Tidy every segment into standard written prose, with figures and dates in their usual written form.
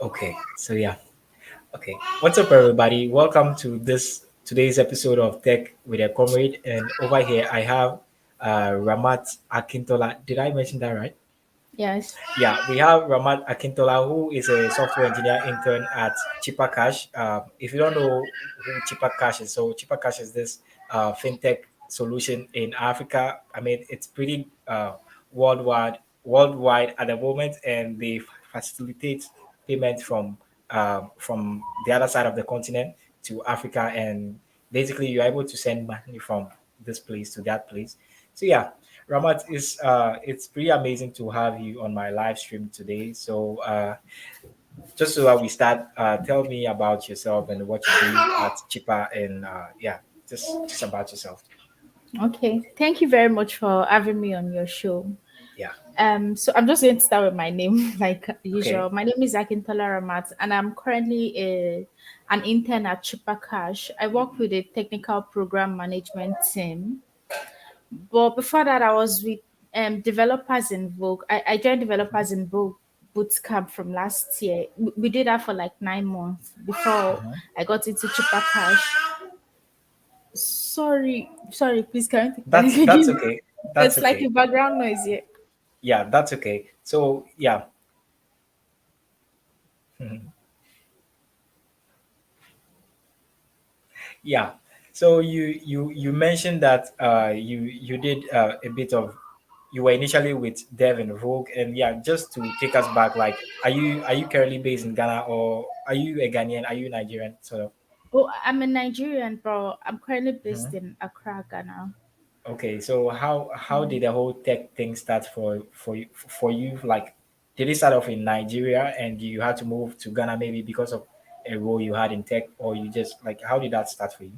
Okay, so yeah. Okay, what's up, everybody? Welcome to this today's episode of Tech with a Comrade. And over here, I have Ramat Akintola. Did I mention that right? Yes. Yeah, we have Ramat Akintola, who is a software engineer intern at chippercash. If you don't know who chippercash is, so chippercash is this fintech solution in Africa. I mean, it's pretty worldwide at the moment, and they facilitate payment from the other side of the continent to Africa, and basically you're able to send money from this place to that place. So yeah, Ramat, is it's pretty amazing to have you on my live stream today. So just so that we start, tell me about yourself and what you do at Chipa, and yeah, just about yourself. Okay. Thank you very much for having me on your show. Yeah. So I'm just going to start with my name, like Okay. usual. My name is Akintola Ramat, and I'm currently an intern at Chippercash. I work with the technical program management team. But before that, I was with developers in Vogue. I joined developers in Vogue boot camp from last year. We did that for like 9 months before Mhm. I got into Chippercash. Sorry, please can you take that That's again? okay. That's It's like a okay. background noise here. Yeah, that's okay. So yeah. Mhm. Yeah. So you mentioned that you did a bit of you were initially with Dev and Vogue, and yeah, just to take us back, like, are you currently based in Ghana, or are you a Ghanaian? Are you Nigerian? Sort of. Oh, I'm a Nigerian, bro. I'm currently based Mhm. in Accra, Ghana. Okay, so how did the whole tech thing start for you? Like, did it start off in Nigeria and you had to move to Ghana maybe because of a role you had in tech, or you just like how did that start for you?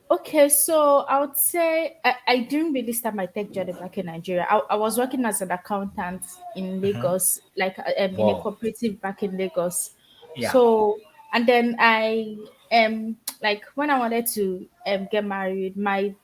Okay, so I would say I didn't really start my tech journey back in Nigeria. I was working as an accountant in Hmm. Lagos, like in a Wow. cooperative back in Lagos. Yeah. So, and then I like when I wanted to get married, my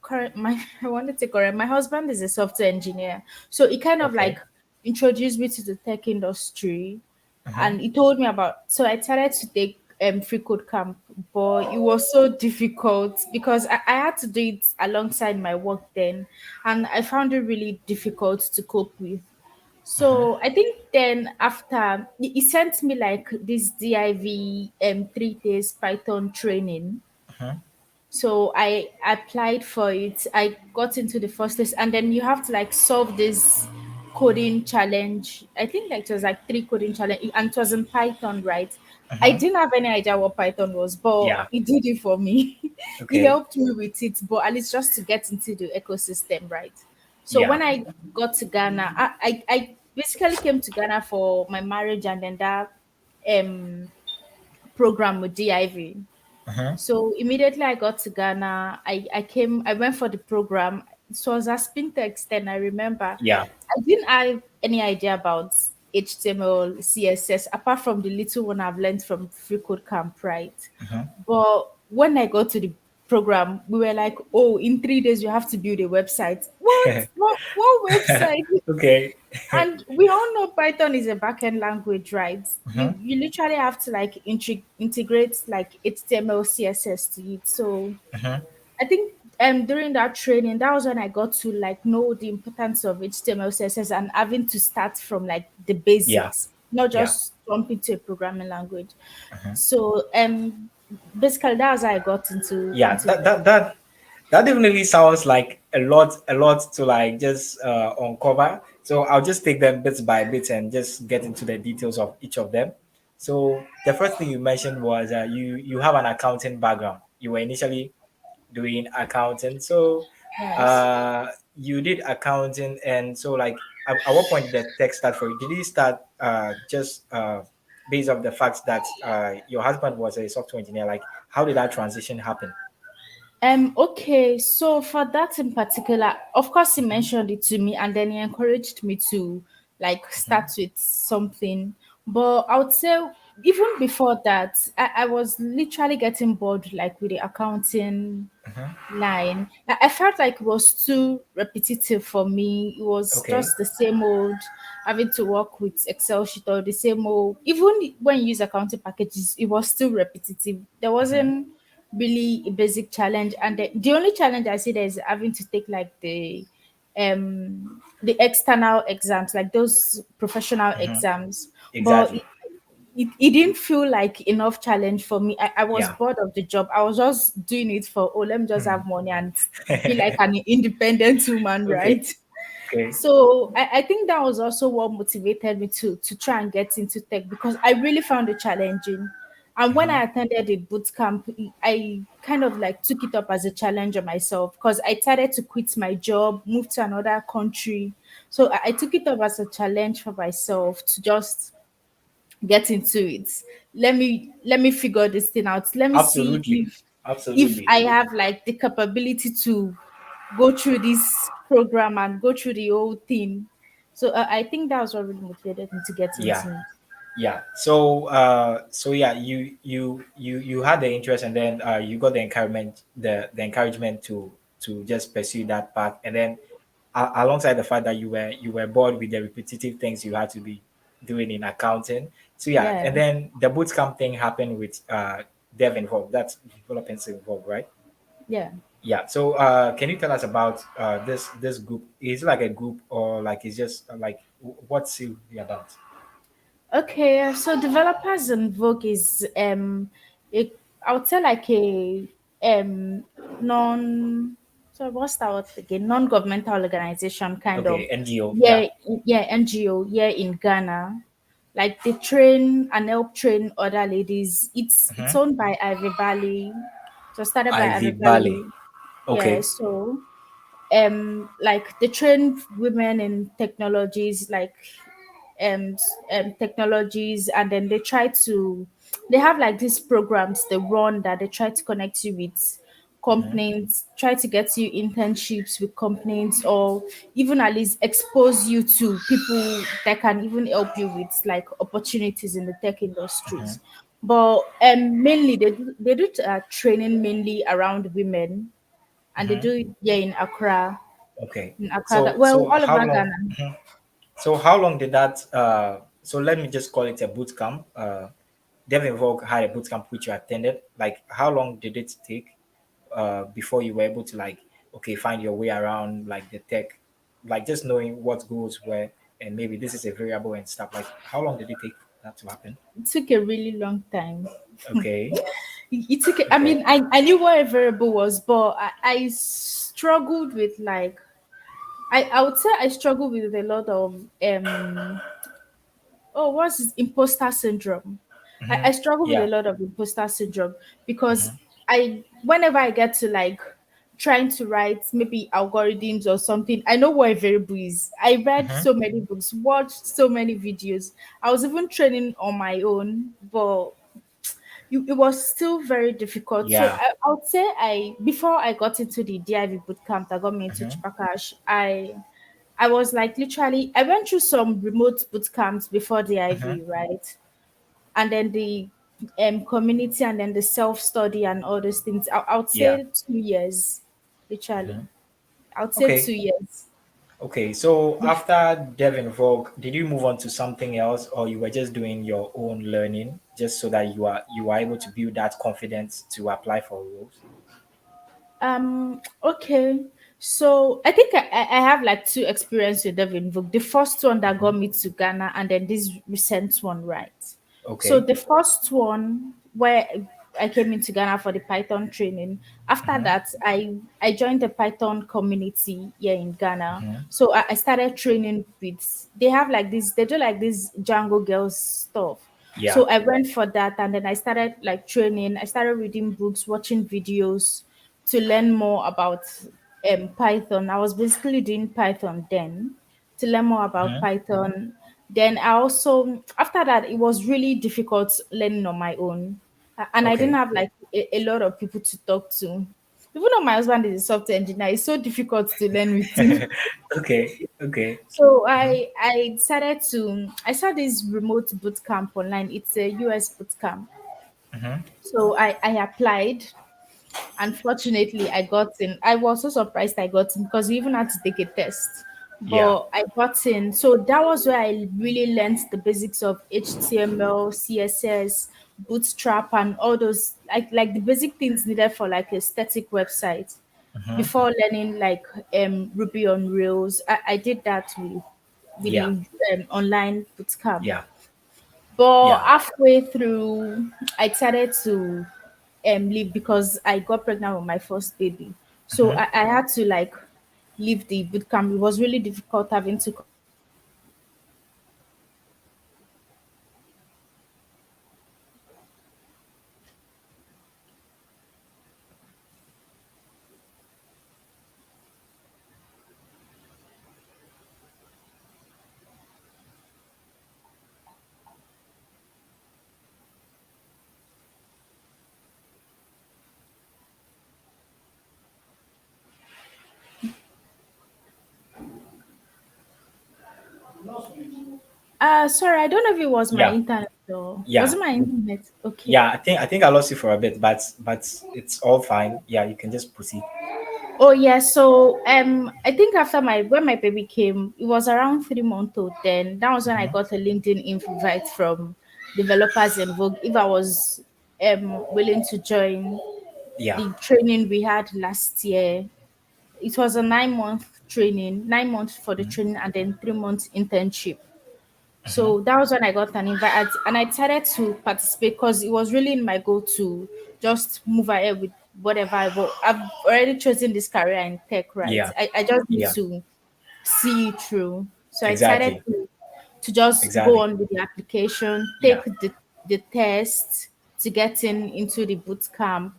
current my I wanted to correct my husband is a software engineer, so he kind of like Okay. introduced me to the tech industry, Hmm. and he told me about. So I started to take free code camp, but it was so difficult because I had to do it alongside my work then, and I found it really difficult to cope with. Hmm. So I think then after he sent me like this div 3 days Python training. Hmm. So I applied for it. I got into the first test, and then you have to like solve this coding challenge. I think like it was like three coding challenge, and it was in Python, right? I Hmm. didn't have any idea what Python was, but Yeah. he did it for me. He Okay. helped me with it, but at least just to get into the ecosystem, right? So Yeah. when I got to Ghana, I basically came to Ghana for my marriage, and then that um program with DIV. Hmm. So immediately I got to Ghana, I went for the program. It was as Spintex then I remember. Yeah. I didn't have any idea about HTML, CSS, apart from the little one I've learned from Free Code Camp, right? Hmm. But when I got to the program, we were like, oh, in 3 days you have to build a website. What? What website? Okay. And we all know Python is a backend language, right? You Hmm. you literally have to like integrate like HTML, CSS to it. So Hmm. I think during that training, that was when I got to like know the importance of HTML, CSS, and having to start from like the Yeah. basics, not Yeah. just jump into a programming language. So basically that was how I got Yeah. into That definitely sounds like a lot to like just uncover. So I'll just take them bits by bits and just get into the details of each of them. So the first thing you mentioned was you have an accounting background. You were initially doing accounting. So yes. you did accounting, and so like at what point did the tech start for you? Did it start just based off the fact that your husband was a software engineer? Like, how did that transition happen? Okay, so for that in particular, of course he Mhm. mentioned it to me and then he encouraged me to like start Mhm. with something. But I would say even before that, I was literally getting bored like with the accounting. line. I felt like it was too repetitive for me. It was Okay. just the same old having to work with Excel sheet or the same old. Even when you use accounting packages, it was still repetitive. There wasn't really a basic challenge, and the only challenge I see there is having to take like the external exams, like those professional exams. But Exactly. it didn't feel like enough challenge for me. I was Yeah. bored of the job. I was just doing it for, oh, let me just have money and feel like an independent woman, Okay. right? Okay. So I think that was also what motivated me to try and get into tech, because I really found it challenging. And when I attended the boot camp, I kind of like took it up as a challenge on myself, because I started to quit my job, move to another country. So I took it up as a challenge for myself to just get into it. Let me figure this thing out. Let me see Absolutely. if Absolutely. I have like the capability to go through this program and go through the whole thing. So I think that was what really motivated me to get Yeah. into it. Yeah. So yeah, you had the interest, and then you got the encouragement, the encouragement to just pursue that path, and then alongside the fact that you were bored with the repetitive things you had to be doing in accounting. So yeah, Yeah, and then the bootcamp thing happened with Dev Involved. That's developers involved, right? yeah. Yeah. So can you tell us about this group? Is it like a group, or like it's just like what's it really about? Okay, so developers in Vogue is I would say like a um non so what's that word again? Non-governmental organization kind of. Okay, NGO. Yeah. Yeah, yeah, NGO, yeah, in Ghana. Like they train and help train other ladies. It's owned by Ivy Valley. So started by Ivy Ivy Valley. Valley. Yeah, Okay. so like they train women in technologies like um, technologies, and then they have like these programs they run that they try to connect you with companies, try to get you internships with companies, or even at least expose you to people that can even help you with like opportunities in the tech industries. But mainly they do training mainly around women, and they do it here in Accra. Okay. In Accra, So well, so all how over long? Ghana. So how long did that? So let me just call it a boot camp. Devin Vogue had a boot camp which you attended. Like, how long did it take before you were able to like, okay, find your way around like the tech, like just knowing what goals were, and maybe this is a variable and stuff. Like, how long did it take for that to happen? It took a really long time. Okay. It took. I Okay. mean, I knew what a variable was, but I struggled with like I would say I struggled with a lot of what's this imposter syndrome. I struggle with a Yeah. lot of imposter syndrome, because I whenever I get to like trying to write maybe algorithms or something, I know what a variable is. I read so many books, watched so many videos. I was even training on my own, but it was still very difficult. So Yeah. I would say I before I got into the DIV bootcamp that got me into chippercash, I was like literally I went through some remote boot camps before the IV, right? And then the community, and then the self study and all those things. I would Yeah. say 2 years, literally. I would say Okay. 2 years. Okay, so after Devin Vogue, did you move on to something else, or you were just doing your own learning just so that you are able to build that confidence to apply for roles? Okay. So I think I have like two experiences with Devin Book. The first one that got me to Ghana, and then this recent one, right? So Okay. the first one where I came into Ghana for the Python training. After that, I joined the Python community here in Ghana. So I started training with they have like this, they do like this Django girls stuff. Yeah. So I went for that, and then I started like training. I started reading books, watching videos to learn more about Python. I was basically doing Python then to learn more about Python. Then I also, after that, it was really difficult learning on my own. And I didn't Okay. have like a lot of people to talk to. Even though my husband is a software engineer, it's so difficult to learn with him. Okay. Okay. So I decided to I saw this remote boot camp online. It's a US boot camp. So I applied, Unfortunately, I got in. I was so surprised I got in because we even had to take a test. Yeah. But I got in. So that was where I really learned the basics of HTML, CSS, Bootstrap, and all those like the basic things needed for like a static website. Before learning like Ruby on Rails, I did that with Yeah. the online bootcamp. Yeah. But Yeah. halfway through, I decided to leave because I got pregnant with my first baby. So I had to like leave the boot camp. It was really difficult having to combine both online and physical classes. So sorry, I don't know if it was my Yeah. internet or was Yeah. it my internet? Okay. Yeah. I think I lost you for a bit, but it's all fine. Yeah, you can just proceed. Oh yeah, so I think after my when my baby came, it was around 3 months old. Then that was when I got a LinkedIn invite from developers in Vogue if I was willing to join Yeah. the training we had last year. It was a 9 month training, 9 months for the training, and then 3 months internship. So that was when I got an invite, and I decided to participate because it was really in my goal to just move ahead with whatever I want. I've already chosen this career in tech, right? Yeah. I just need Yeah. to see it through. So I decided Exactly. to just go Exactly. on with the application, Yeah. take the test to get into the boot camp.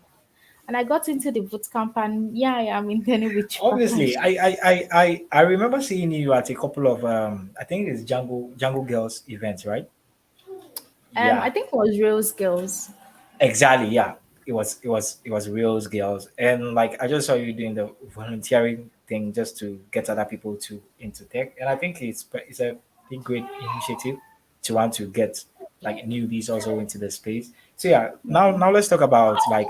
And I got into the boot camp, and yeah, I am interning with Obviously, Chipakash. I remember seeing you at a couple of I think it's Jungle Girls events, right? I Yeah. think it was Rose Girls. Exactly. Yeah. It was Reels Girls, and like I just saw you doing the volunteering thing just to get other people to into tech, and I think it's a big great initiative to want to get like newbies also into the space. So yeah, now let's talk about like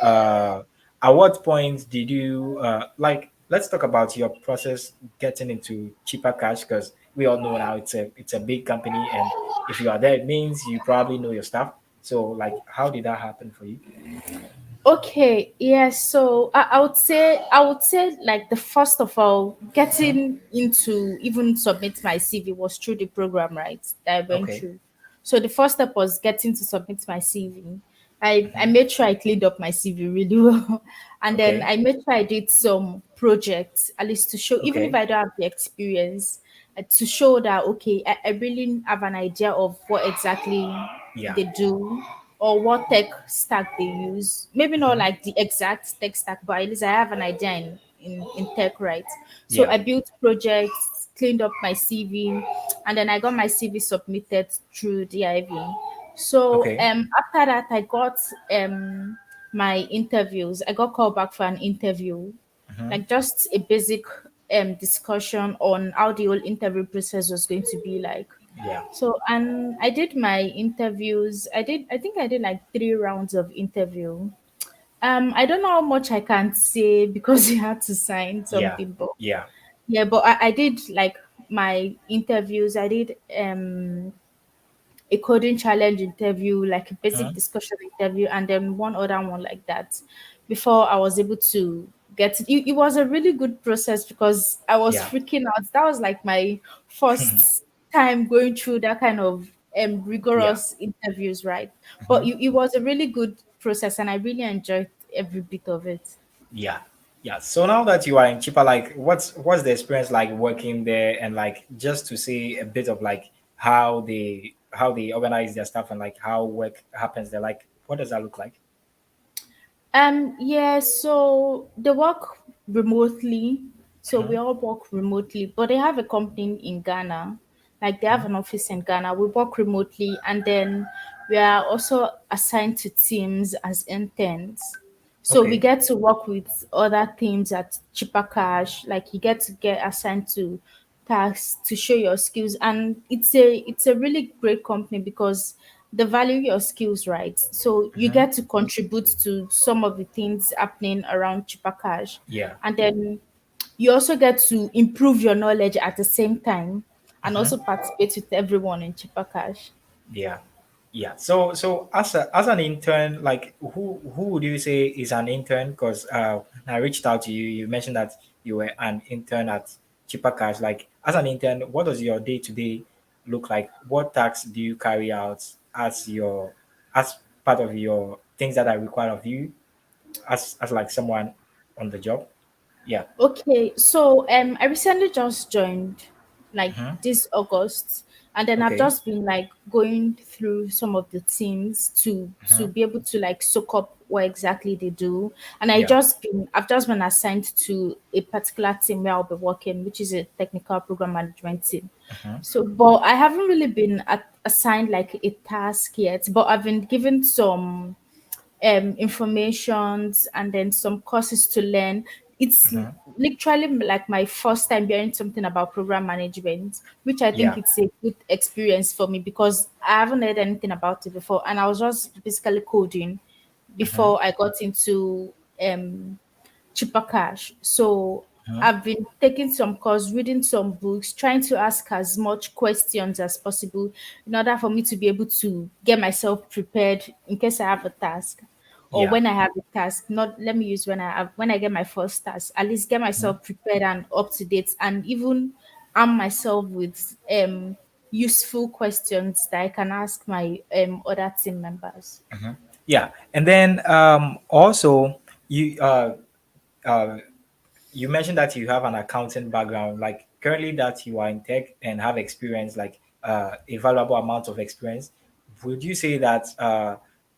uh at what point did you like let's talk about your process getting into cheaper cash, because we all know now it's a big company, and if you are there it means you probably know your stuff. So like how did that happen for you? Okay, yes. So I would say like the first of all, Mhm. getting into even submit my CV was through the program, right? That I went Okay. through. So the first step was getting to submit my CV. I made sure I cleaned up my CV really well. And then Okay. I made sure I did some projects, at least to show, even if Okay. I don't have the experience, to show that okay, I really have an idea of what exactly Yeah. they do or what tech stack they use. Maybe not Mhm. like the exact tech stack, but at least I have an idea in tech, right? So Yeah. I built projects, cleaned up my CV, and then I got my CV submitted through DIV. So Okay. after that, I got my interviews. I got called back for an interview, Mhm. like just a basic discussion on how the whole interview process was going to be like. Yeah. So and I did my interviews. I think I did like 3 rounds of interview. I don't know how much I can say because you had to sign Yeah. something, but Yeah. yeah, but I did like my interviews. I did a coding challenge interview, like a basic Mhm. discussion interview, and then one other one like that before I was able to get it. It was a really good process because I was Yeah. freaking out. That was like my first time going through that kind of Yeah. rigorous interviews, right? But Mhm. it was a really good process, and I really enjoyed every bit of it. Yeah. Yeah. So now that you are in Chipa, like what's the experience like working there, and like just to see a bit of like how they organize their stuff and like how work happens there, like what does that look like? Yeah, so they work remotely. So we Mhm. all work remotely, but they have a company in Ghana. Like they have Mhm. an office in Ghana. We work remotely, and then we are also assigned to teams as interns. So we Okay. get to work with other teams at cheaper cash. Like you get to get assigned to tasks to show your skills, and it's a really great company because they value your skills, right? So you Mm-hmm. get to contribute to some of the things happening around cheaper cash, Yeah. and then you also get to improve your knowledge at the same time, and Mm-hmm. also participate with everyone in cheaper cash. Yeah. Yeah. So as an intern, like who would you say is an intern? Because when I reached out to you, you mentioned that you were an intern at Cheaper Cash. Like as an intern, what does your day to day look like? What tasks do you carry out as part of your things that are required of you as like someone on the job? Yeah. Okay, so I recently just joined like Mm-hmm. this August, and then I've Okay. just been like going through some of the teams to Mm-hmm. be able to like soak up what exactly they do. And Yeah. I've just been assigned to a particular team where I'll be working, which is a technical program management team. Mm-hmm. So, but I haven't really been assigned like a task yet, but I've been given some informations and then some courses to learn. It's Mm-hmm. literally like my first time hearing something about program management, which I think Yeah. it's a good experience for me because I haven't heard anything about it before, and I was just basically coding Mm-hmm. before I got into cheaper cash. So Mm-hmm. I've been taking some course, reading some books, trying to ask as much questions as possible in order for me to be able to get myself prepared in case I have a task. Or Yeah. when I have a task, not let me use when I get my first task, at least get Mm-hmm. myself prepared and up to date and even arm myself with useful questions that I can ask my other team members. Yeah. And then also you uh you mentioned that you have an accounting background, like currently that you are in tech and have experience, like a valuable amount of experience. Would you say that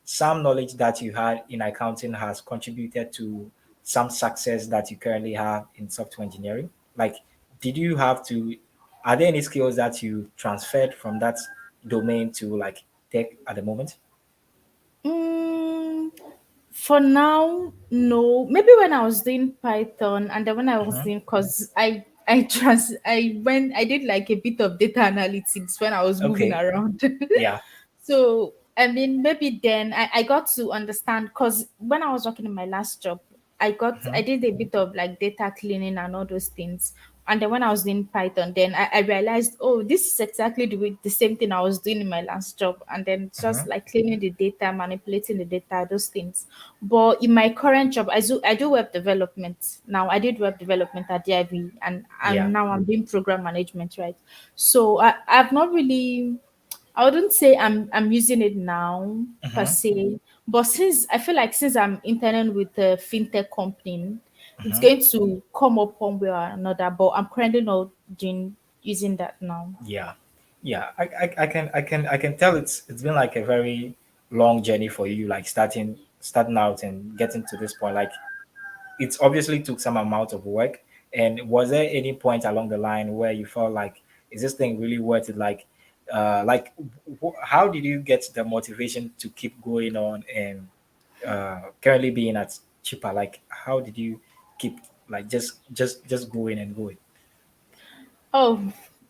some knowledge that you had in accounting has contributed to some success that you currently have in software engineering? Like, did you have to, are there any skills that you transferred from that domain to like tech at the moment? Mm, for now, no. Maybe when I was doing Python, and then when I was Hmm. doing, cause I did like a bit of data analytics when I was moving Okay. around. Yeah. So I mean, maybe then I got to understand because when I was working in my last job, I Hmm. did a bit of like data cleaning and all those things. And then when I was doing Python, then I realized, oh, this is exactly the same thing I was doing in my last job. And then it's just Hmm. like cleaning the data, manipulating the data, those things. But in my current job, I do web development. Now I did web development at DIV, Yeah. and now I'm doing program management, right? So I've not really, I wouldn't say I'm using it now per Hmm. se, but since I feel like since I'm interning with a fintech company, it's Hmm. going to come up one way or another. But I'm currently not doing using that now. Yeah, yeah. I can tell it's been like a very long journey for you, like starting out and getting to this point. Like it's obviously took some amount of work. And was there any point along the line where you felt like, is this thing really worth it? Like how did you get the motivation to keep going on and currently being at cheaper? Like how did you keep like just going and going? Oh,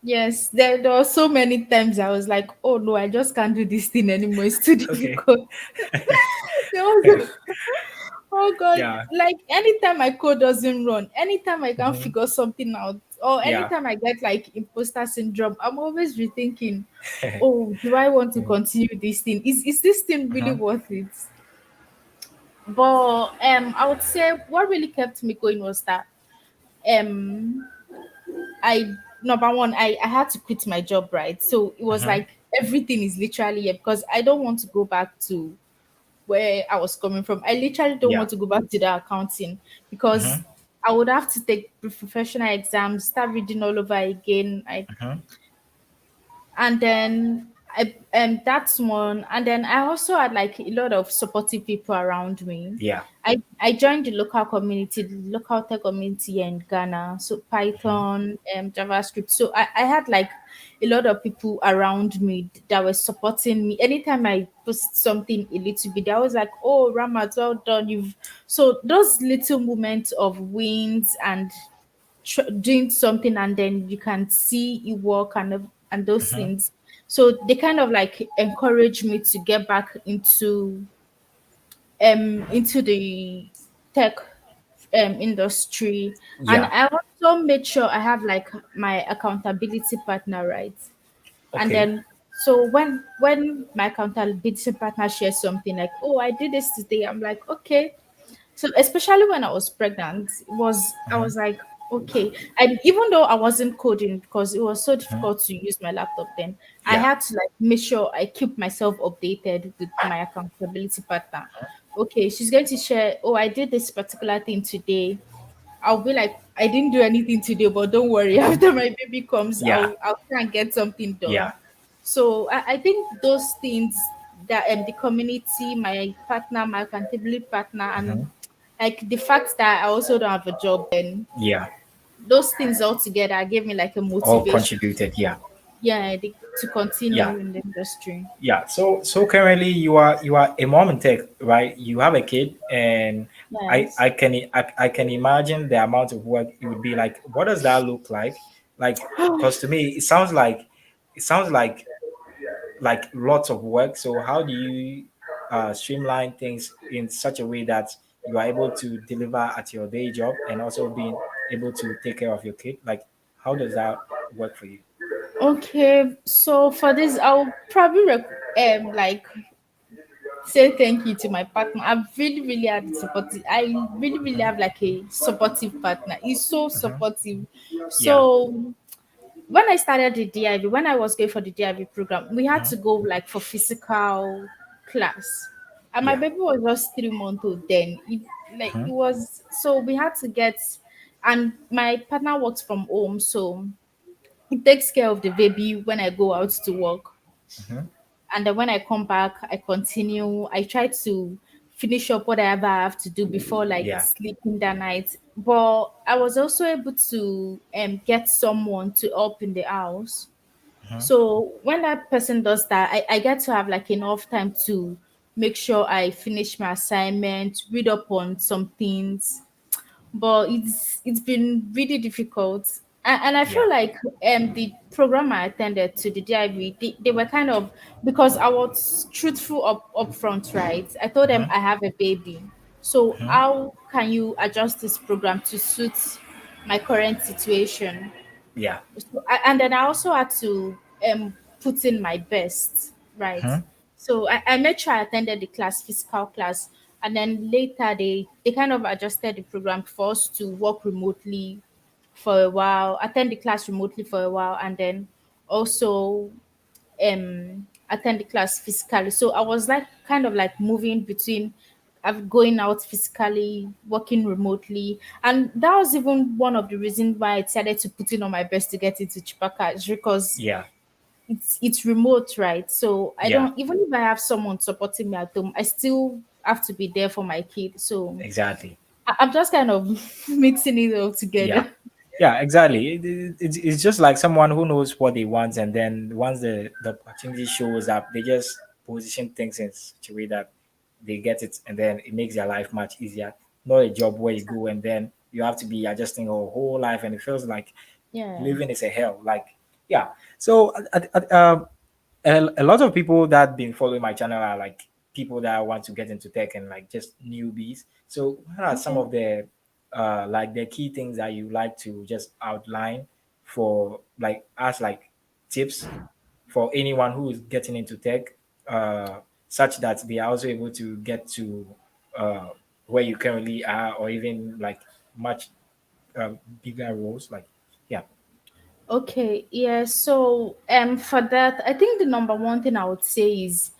yes. There were so many times I was like, oh no, I just can't do this thing anymore. It's too Okay. difficult. There was oh God, Yeah. like anytime my code doesn't run, anytime I can't Hmm. figure something out, or Yeah. anytime I get like imposter syndrome, I'm always rethinking, oh, do I want to continue this thing? Is this thing really Mhm. worth it? But I would say what really kept me going was that um I number one, I had to quit my job, right? So it was Mhm. like everything is literally here because I don't want to go back to where I was coming from. I literally don't Yeah. want to go back to the accounting because Mhm. I would have to take professional exams, start reading all over again. Mhm. And then that's one. And then I also had like a lot of supportive people around me. Yeah. I joined the local community, the local tech community here in Ghana. So Mhm. Python, JavaScript. So I had like a lot of people around me that were supporting me. Anytime I post something a little bit, I was like, "Oh, Ramat, well done! You've." So those little moments of wins and doing something, and then you can see it work and and those things. So they kind of like encourage me to get back into the tech industry. And Yeah. I also made sure I have like my accountability partner, right? And Okay. then so when my accountability partner shares something like, oh, I did this today, I'm like, okay. So especially when I was pregnant, I was like, okay. And even though I wasn't coding because it was so difficult to use my laptop then, I Yeah. had to like make sure I keep myself updated with my accountability partner. Okay, she's going to share, oh, I did this particular thing today. I'll be like, I didn't do anything today, but don't worry. After my baby comes, Yeah. I'll try and get something Yeah. done. So I think those things that the community, my partner, my accountability partner, and like the fact that I also don't have a job, then Yeah. those things all together gave me like a All motivation. contributed. Yeah. Yeah, to Yeah. continue in the industry. Yeah. So currently you are a mom in tech, right? You have a kid, and Yes. I can imagine the amount of work it would be like. What does that look like? Like, because to me it sounds like lots of work. So how do you streamline things in such a way that you are able to deliver at your day job and also being able to take care of your kid? Like, how does that work for you? Okay, so for this, I'll probably like say thank you to my partner. I've really, really had supportive. I really, really have like a supportive partner. He's so supportive. Yeah. So when I started the DIV, when I was going for the DIV program, we had to go like for physical class. And my Yeah. baby was just 3 months old then. It was so we had to get, and my partner works from home, so he takes care of the baby when I go out to work. And then when I come back, I continue. I try to finish up whatever I have to do before like Yeah. sleeping that night. But I was also able to get someone to help in the house. So when that person does that, I get to have like enough time to make sure I finish my assignment, read up on some things, but it's been really difficult. And I Yeah. feel like the program I attended to the DIV, they were kind of, because I was truthful up front, right? I told them I have a baby. So how can you adjust this program to suit my current situation? Yeah. So and then I also had to put in my best, right? So I made sure I attended the class, physical class, and then later they kind of adjusted the program for us to work remotely for a while, attend the class remotely for a while, and then also attend the class physically. So I was like kind of like moving between going out physically, working remotely, and that was even one of the reasons why I decided to put in on my best to get into chippercash, because Yeah. it's remote, right? So I Yeah. don't, even if I have someone supporting me at home, I still have to be there for my kid. So Exactly. I'm just kind of mixing it all Yeah. together. Yeah, exactly. It's just like someone who knows what they want, and then once the opportunity shows up, they just position things in such a way that they get it, and then it makes their life much easier. Not a job where you go and then you have to be adjusting your whole life, and it feels like Yeah. living is a hell. Like, yeah. So a lot of people that been following my channel are like people that want to get into tech and like just newbies. So what are some Okay. of the like the key things that you like to just outline for like as like tips for anyone who is getting into tech, such that they are also able to get to uh, where you currently are, or even like much bigger roles, like, yeah. Okay, yeah. So for that, I think the number one thing I would say is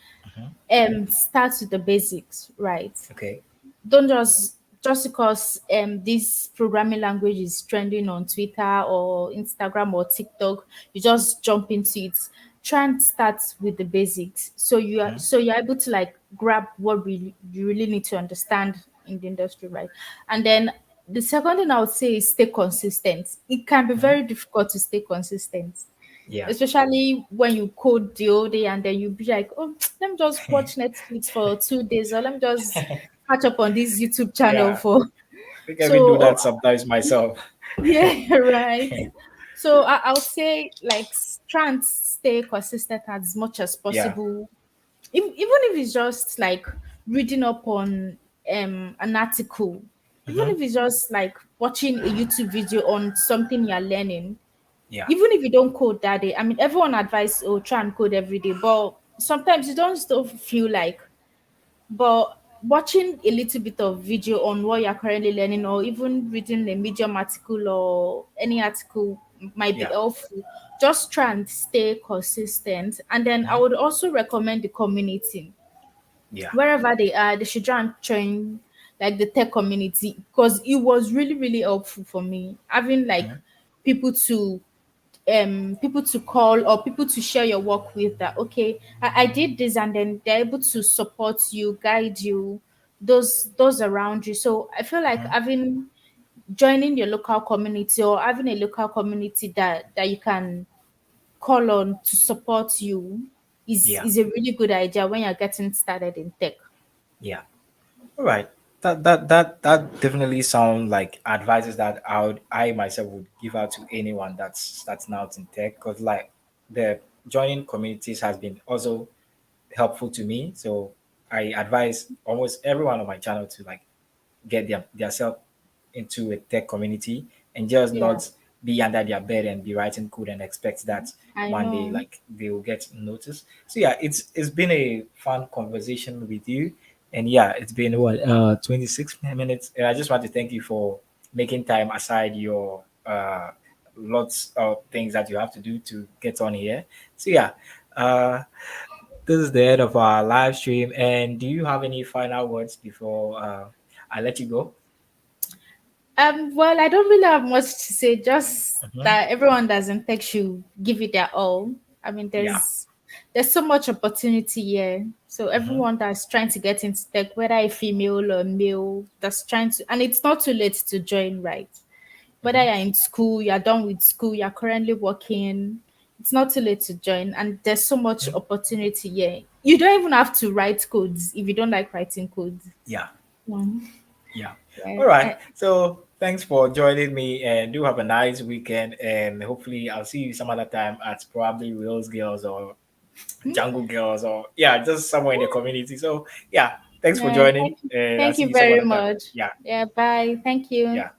start with the basics, right? Okay. Don't just because this programming language is trending on Twitter or Instagram or TikTok, you just jump into it. Try and start with the basics. So you're able to like grab what you really need to understand in the industry, right? And then the second thing I would say is stay consistent. It can be very difficult to stay consistent, Yeah. especially when you code the whole day and then you be like, oh, let me just watch Netflix for 2 days, or let me just catch up on this YouTube channel Yeah. for. I think I even do So that sometimes myself. yeah, right. So I'll say like try and stay consistent as much as Yeah. possible. Even if it's just like reading up on an article, even Mm-hmm. if it's just like watching a YouTube video on something you're learning, Yeah. even if you don't code that day. I mean, everyone advises, oh, try and code every day, but sometimes you don't still feel like. But watching a little bit of video on what you're currently learning, or even reading a Medium article or any article might be Yeah. helpful. Just try and stay consistent. And then I Mm-hmm. would also recommend the community. Yeah. Wherever they are, they should try and join like the tech community, because it was really, really helpful for me. Having like Mm-hmm. people to people to call or people to share your work with, that okay, I did this, and then they're able to support you, guide you, those around you. So I feel like Mm-hmm. having joining your local community, or having a local community that you can call on to support you, Yeah. is a really good idea when you're getting started in tech. Yeah. All right. That definitely sound like advices that I myself would give out to anyone that's starting out in tech. Because like the joining communities has been also helpful to me. So I advise almost everyone on my channel to like get their self into a tech community and just Yeah, not be under their bed and be writing code and expect that I one day know. like they will get noticed. So yeah, it's been a fun conversation with you. And yeah, it's been what 26 minutes. And I just want to thank you for making time aside your lots of things that you have to do to get on here. So yeah, uh this is the end of our live stream. And do you have any final words before I let you go? Well, I don't really have much to say, just Mhm. that everyone doesn't take should give it their all. I mean, Yeah. there's so much opportunity here. So Mhm. everyone that's trying to get into tech, whether a female or male, that's trying to, and it's not too late to join, right? Whether Mhm. you're in school, you're done with school, you're currently working, it's not too late to join. And there's so much Mhm. opportunity here. You don't even have to write codes if you don't like writing codes. Yeah. Mm. Yeah. Yeah. All right. So thanks for joining me and do have a nice weekend. And hopefully I'll see you some other time at probably Reels Girls or Jungle Girls or yeah, just somewhere in the community. So yeah, thanks for Yeah, joining and I'll thank see you you some very other time. much. Yeah. Yeah, bye. Thank you. Yeah.